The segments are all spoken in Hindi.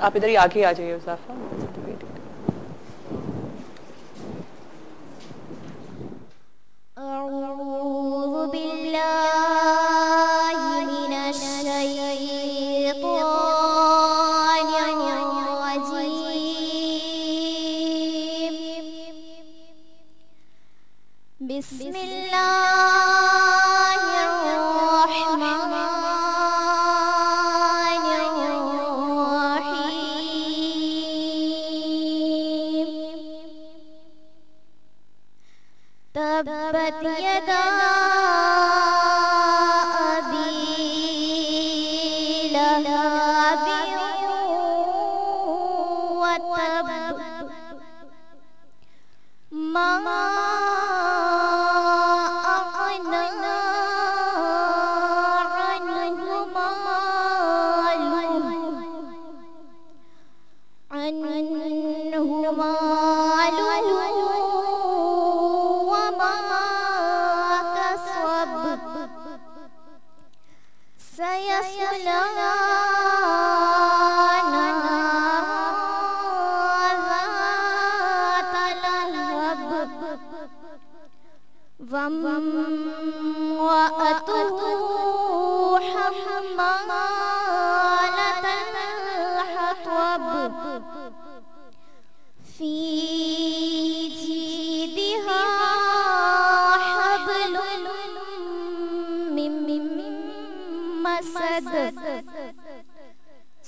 आप इधर ही आगे आ जाइए उज़ैफ़ा। अऊज़ु बिल्लाहि मिनश शैतानिर रजीम। बिस्मिल्लाहिर रहमानिर रहीम। तब्बत यदा अबी लहबिन व तब, मा अग़ना अन्हु मालुहु व मा कसब, सयस्ला नारन ज़ात लहब, वम्रअतुहु हम्मालतल हतब, फी जीदिहा हब्लुम मिन मसद।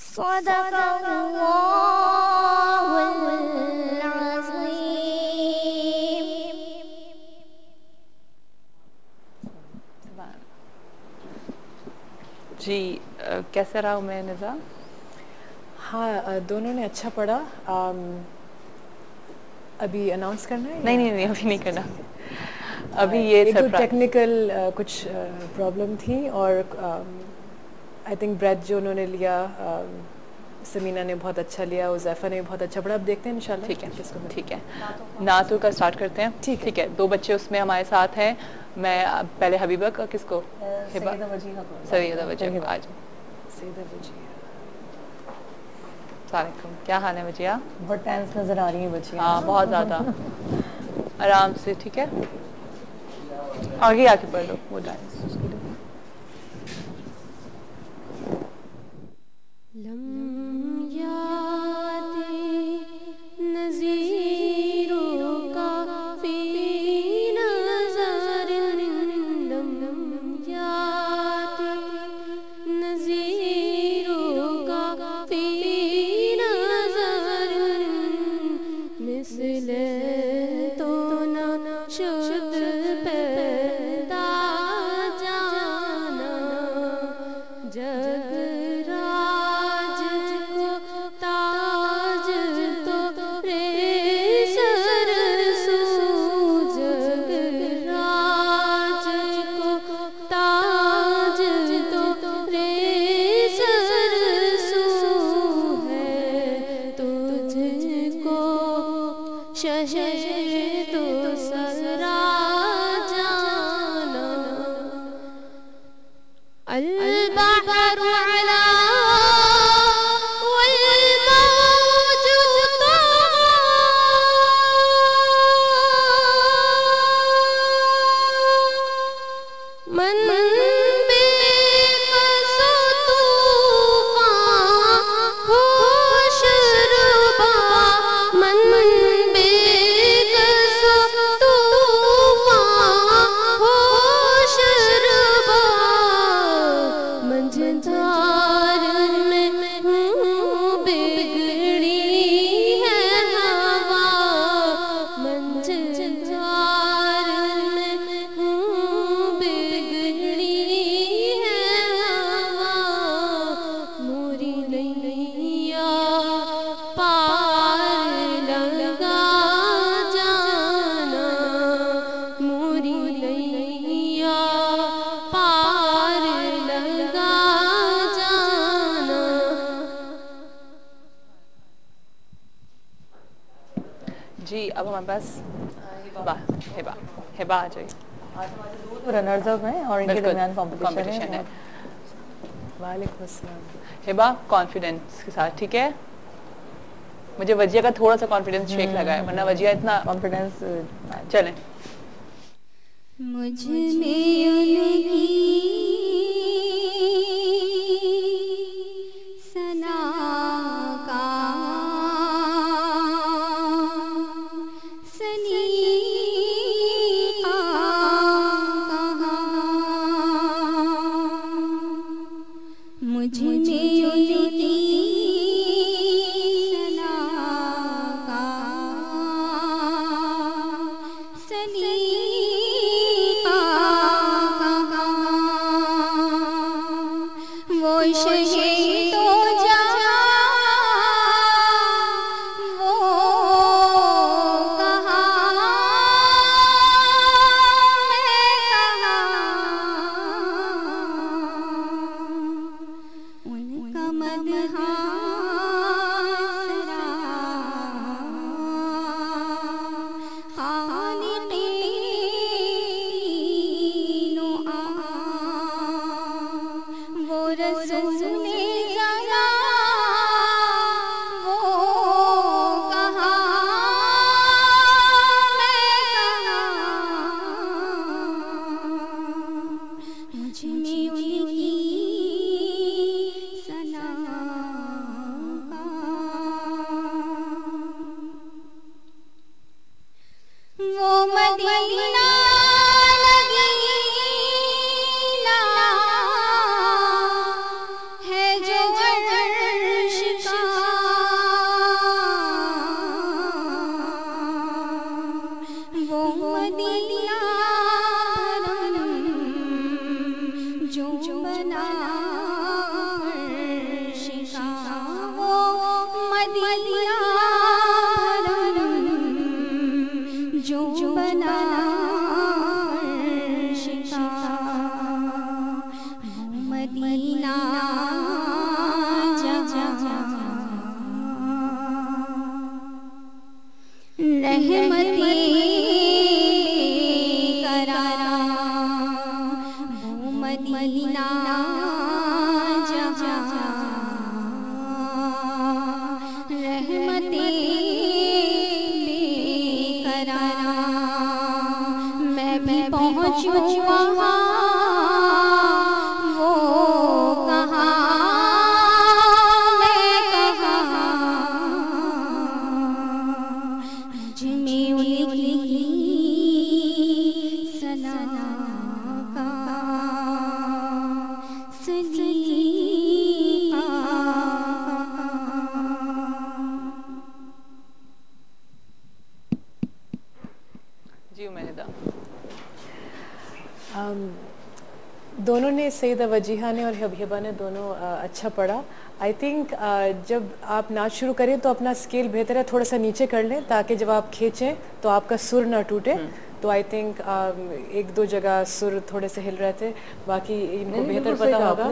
सदक़ल्लाहुल अज़ीम। जी कैसा रहा उमैर निज़ा? हाँ, दोनों ने अच्छा पढ़ा। अभी अनाउंस करना है? नहीं अभी नहीं करना। अभी ये एक तो टेक्निकल कुछ प्रॉब्लम थी और आई थिंक ब्रेथ जो उन्होंने लिया, समीना ने बहुत अच्छा लिया, उज़ैफ़ा ने बहुत अच्छा पढ़ा। अब देखते हैं इंशाल्लाह। ठीक है, ठीक है। नातु का स्टार्ट करते हैं। ठीक है। 2 बच्चे उसमें हमारे साथ हैं। मैं पहले हबीबा का, किसको? हिबा, सैयदा वजीहा को। आज सैयदा वजीहा। अस्सलामुअलैकुम, क्या हाल है वजीहा? बहुत टेंस नजर आ रही है बच्चियां। हाँ, बहुत ज़्यादा। आराम से, ठीक है। आगे आके पढ़ लो वो डांस उसके लिए। जी अब हमारे पास हिबा आ जाइए। रनर्स अप हैं और इनके दरमियान कंपटीशन है। वालेकुम अस्सलाम। हिबा कॉन्फिडेंस के साथ, ठीक है। मुझे वजिया का थोड़ा सा कॉन्फिडेंस शेक लगा है, वरना वजिया इतना कॉन्फिडेंस। चलें। मुझ में उनकी सना का सलीका कहाँ, मुझ में उनकी सना का सलीका कहाँ, वो शहीद हो जाए वो कहाँ, मैं कहाँ, उनका मदहा सरा खालिक़ीनो आ, वो रसूले ज़रा वो कहाँ, मैं कहाँ, मुझ में उनकी सना का, वो मदीना लगीना है जो अर्श का, वो मदीना जो बना अर्श का, वो मदीना जो बना अर्श का, वो मदीना जहाँ रहमतें करारा, वो मदीना जहाँ रहमतें करारा, मैं भी पहुँचूँ वहाँ वो कहाँ, मैं कहाँ, मुझ में उनकी सना का सलीका जी उमेदा। दोनों ने, सईदा वजीहा ने और हिबा ने दोनों अच्छा पढ़ा। आई थिंक जब आप नाच शुरू करें तो अपना स्केल बेहतर है थोड़ा सा नीचे कर लें, ताकि जब आप खींचें तो आपका सुर ना टूटे। तो आई थिंक एक दो जगह सुर थोड़े से हिल रहे थे, बाकी इनको बेहतर पता होगा।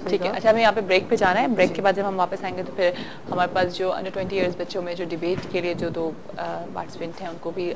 ठीक है, अच्छा हमें यहाँ पे ब्रेक पे जाना है। ब्रेक के बाद जब हम वापस आएंगे तो फिर हमारे पास जो अंडर 20 ईयर्स बच्चों में जो डिबेट के लिए जो दो पार्टिसिपेंट हैं उनको भी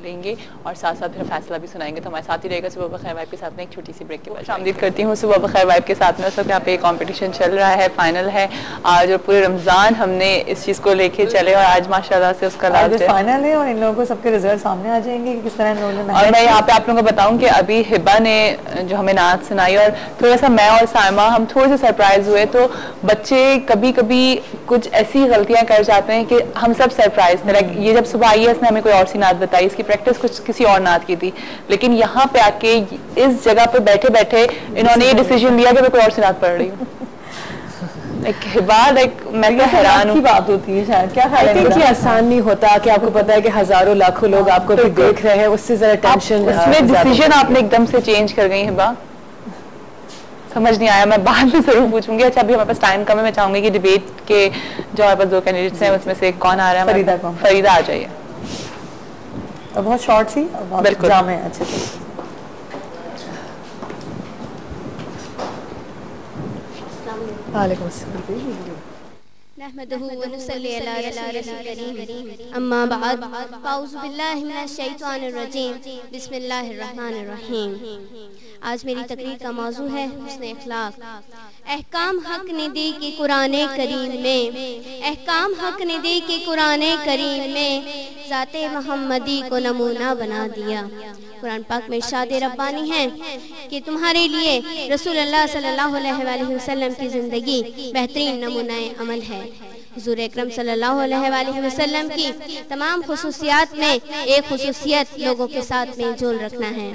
लेंगे और साथ साथ फिर फैसला भी सुनाएंगे। तो हमारे साथ ही रहेगा सुबह बखैर वाइब के साथ में एक छोटी सी ब्रेक के बाद। उम्मीद करती हूँ सुबह बखैर वाइब के साथ में उस वक्त यहाँ पे कॉम्पिटिशन चल रहा है, फाइनल है आज, और पूरे रमज़ान हमने इस चीज़ को लेके चले और आज माशाल्लाह से उसका फाइनल है और इन लोगों को सबके रिजल्ट सामने आ जाएंगे कि किस तरह। और मैं यहाँ पे आप लोगों को बताऊं कि अभी हिबा ने जो हमें नाच सुनाई और थोड़ा सा मैं और साइमा हम थोड़े से सरप्राइज हुए। तो बच्चे कभी कभी कुछ ऐसी गलतियां कर जाते हैं कि हम सब सरप्राइज थे। लाइक ये जब सुबह आई है इसने हमें कोई और सी नात बताई, इसकी प्रैक्टिस कुछ किसी और नात की थी, लेकिन यहाँ पे आके इस जगह पे बैठे बैठे इन्होंने ये डिसीजन लिया कि मैं कोई और सी नात पढ़ रही हूँ। मैं क्या हैरान हूँ। बात होती है शायद, क्या आई थिंक ये आसान नहीं होता कि आपको पता है कि हजारों लाखों लोग आपको भी देख रहे हैं, उससे जरा टेंशन। उसमें डिसीजन आपने एकदम से चेंज कर गई हिबा, समझ नहीं आया। मैं बाद में जरूर पूछूंगी। अच्छा अभी हमारे पास टाइम कम है, मैं चाहूंगी कि डिबेट के जो हमारे पास दो कैंडिडेट्स हैं उसमें से कौन आ रहा है? फरीदा आ जाइए। बहुत शॉर्ट सी, बिल्कुल जामे अच्छे से। वालेकुम अस्सलाम। नहमदुहु व नुसल्ली अला रसूलिल करीम, अम्मा बाद, अऊज़ु बिल्लाहि मिनश शैतानिर रजीम, बिस्मिल्लाहिर रहमानिर रहीम। आज मेरी तकरीर का मौजू है हुस्न अखलाक। अहकाम हक ने दी कि कुराने करीम में, अहकाम हक ने दी कि कुराने करीम में ज़ाते मोहम्मदी को नमूना बना दिया। कुरान पाक में इरशाद रब्बानी है कि तुम्हारे लिए रसूलुल्लाह सल्लल्लाहु अलैहि वसल्लम की ज़िंदगी बेहतरीन नमूनाए अमल है। हुज़ूर अकरम सल्लल्लाहु अलैहि वसल्लम की तमाम खुसूसियात में एक खुसूसियत लोगों के साथ में जोड़ रखना है।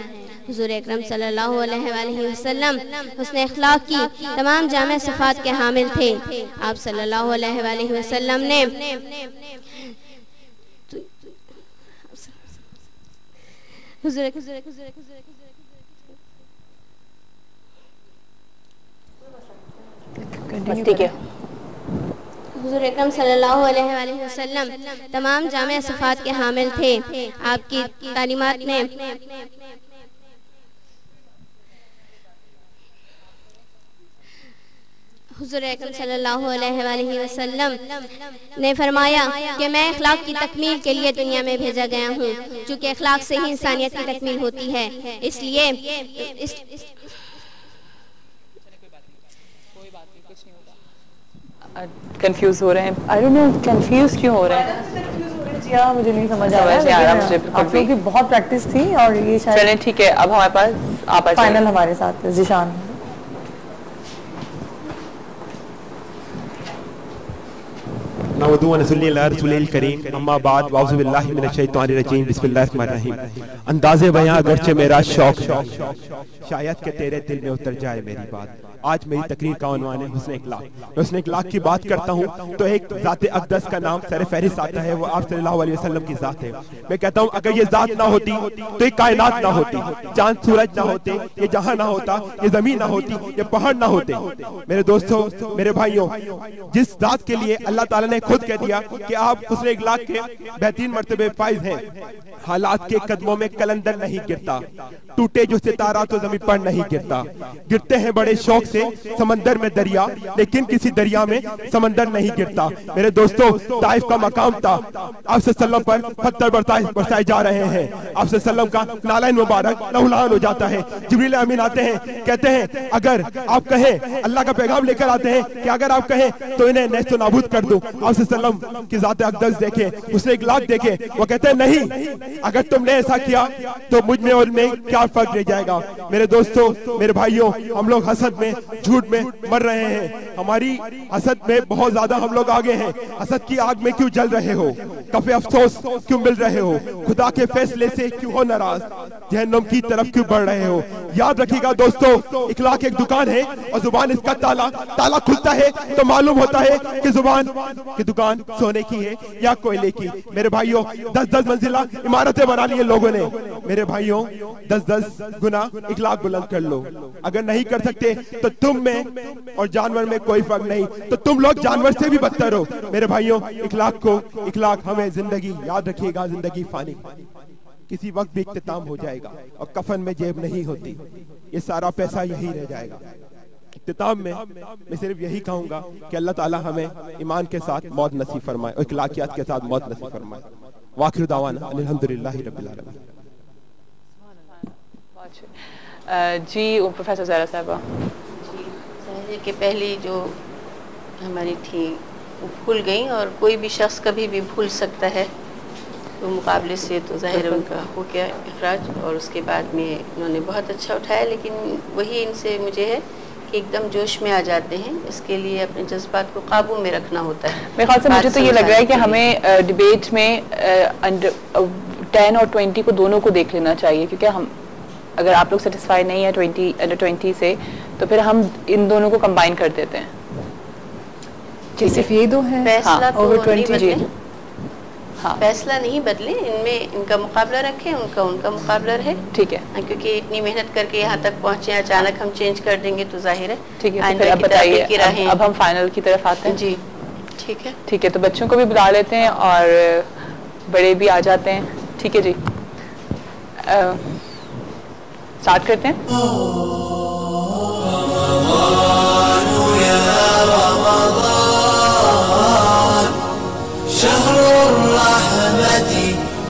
हुज़ूर अकरम सल्लल्लाहु अलैहि वसल्लम हुस्न अखलाक की तमाम जामे सिफ़ात के हामिल थे। आप सल्लल्लाहु अलैहि वसल्लम ने ठीक है। हुज़ूर अकरम सल्लल्लाहु अलैहि वसल्लम तमाम जामे सिफ़ात के हामिल थे। आपकी तालीमात में हुज़ूर अकरम सल्लल्लाहु अलैहि वसल्लम ने फरमाया कि मैं अखलाक की तकमील के लिए दुनिया में भेजा गया हूँ, क्योंकि अखलाक से ही इंसानियत की तकमील होती है। इसलिए कंफ्यूज हो रहे हैं। आई डोंट नो कंफ्यूज क्यों हो रहे हैं। जी हाँ, मुझे नहीं समझ आ रहा मुझे आप लोगों की बहुत प्रैक्टिस थी और ये शायद चलें ठीक है। अब हमारे पास आप फाइनल हमारे साथ ज़ीशान। अंदाज़े बयां अगरचे मेरा शौक शायद के तेरे दिल में उतर जाए मेरी बात। आज मेरी तकरीर का उन्वान है हुस्न अखलाक। मैं हुस्न अखलाक की बात करता हूँ तो एक ज़ात अक़दस का नाम सर फहरिस्त आता है, वो आप सल्लल्लाहु अलैहि वसल्लम की ज़ात है। मैं कहता हूँ अगर ये ज़ात ना होती तो ये कायनात ना होती, चांद सूरज ना होते, ये जहां ना होता, ये जमीन ना होती, ये पहाड़ ना होते। मेरे दोस्तों, मेरे भाइयों, जिस ज़ात के लिए अल्लाह ताला ने खुद कह दिया कि आप हुस्न अखलाक के बेहतरीन मर्तबे फाइज हैं। हालात के कदमों में कलंदर नहीं गिरता, टूटे जो सितारा तो जमीन पर नहीं गिरता। गिरते हैं बड़े शौक से समंदर में दरिया, लेकिन किसी दरिया में समंदर नहीं गिरता। मेरे दोस्तों, ताइफ का मकाम था, आप सल्लल्लाहु पर पत्थर बरसाए जा रहे हैं। आप सल्लल्लाहु का नालाइन मुबारक लहुलान हो जाता है। जिब्रील अमीन आते हैं, कहते हैं अगर आप कहें, अल्लाह का पैगाम लेकर आते हैं कि अगर आप कहें तो इन्हें नेस्तो नाबूद कर दूं। आप सल्लल्लाहु की ज़ात अक़दस देखे, उसने एक लाख देखे, वो कहते हैं नहीं, अगर तुमने ऐसा किया तो मुझ में और में क्या फर्क रह जाएगा। मेरे दोस्तों, मेरे भाइयों, हम लोग हसद में, झूठ में मर रहे हैं। हमारी हसद में बहुत ज्यादा हम लोग आगे हैं। हसद की आग में क्यों जल रहे हो? कफे अफसोस क्यों मिल रहे हो? खुदा के फैसले से क्यों हो नाराज? जहन्नम की तरफ क्यों बढ़ रहे हो? याद रखिएगा दोस्तों, इखलाक एक दुकान है और जुबान इसका ताला। ताला खुलता है तो मालूम होता है कि जुबान की दुकान सोने की है या कोयले की। मेरे भाइयों, 10-10 मंजिला इमारतें बना ली लोगों ने। मेरे भाइयों, 10-10 गुना इखलाक बुलंद कर लो। अगर नहीं कर सकते तो तुम में और जानवर में कोई फर्क नहीं, तो तुम लोग जानवर से भी बदतर हो। मेरे भाइयों, इखलाक हमें जिंदगी, याद रखिएगा, जिंदगी फानी, किसी वक्त भी इख्तिताम हो जाएगा और कफन में जेब नहीं होती, ये सारा पैसा यही रह जाएगा। इख्तिताम में मैं सिर्फ यही कहूंगा कि अल्लाह ताला हमें ईमान के साथ मौत नसीब फरमाए और इखलाकियात के साथ मौत नसीब फरमाए। वाखिर दावाना अल्हम्दुलिल्लाहि रब्बिल आलमीन। जी प्रोफेसर ज़हरा साहबा। जी, कि पहली जो हमारी थी वो भूल गई, और कोई भी शख्स कभी भी भूल सकता है। तो मुकाबले से तो ज़ाहिर उनका हो गया इखराज, और उसके बाद में उन्होंने बहुत अच्छा उठाया। लेकिन वही इनसे मुझे है कि एकदम जोश में आ जाते हैं, इसके लिए अपने जज्बात को काबू में रखना होता है। मेरे ख्याल से मुझे तो ये लग रहा है कि हमें डिबेट में अंडर 10 और 20 को दोनों को देख लेना चाहिए, क्योंकि हम अगर आप लोग सेटिस्फाई नहीं है अंडर 20 से, तो फिर हम इन दोनों को कंबाइन कर देते हैं। सिर्फ ये दो हैं? फैसला तो ओवर 20 जी, हाँ, फैसला नहीं बदले, इनमें इनका मुकाबला रखें, उनका मुकाबला रहे। ठीक है, क्योंकि इतनी मेहनत करके यहाँ तक पहुँचे, अचानक हम चेंज कर देंगे तो जाहिर है। ठीक है, तो फिर अब बताइए, अब हम फाइनल की तरफ आते हैं। जी ठीक है, ठीक है, तो बच्चों को भी बुला लेते हैं और बड़े भी आ जाते हैं। ठीक है जी, स्टार्ट करते हैं। शहरुर रहमान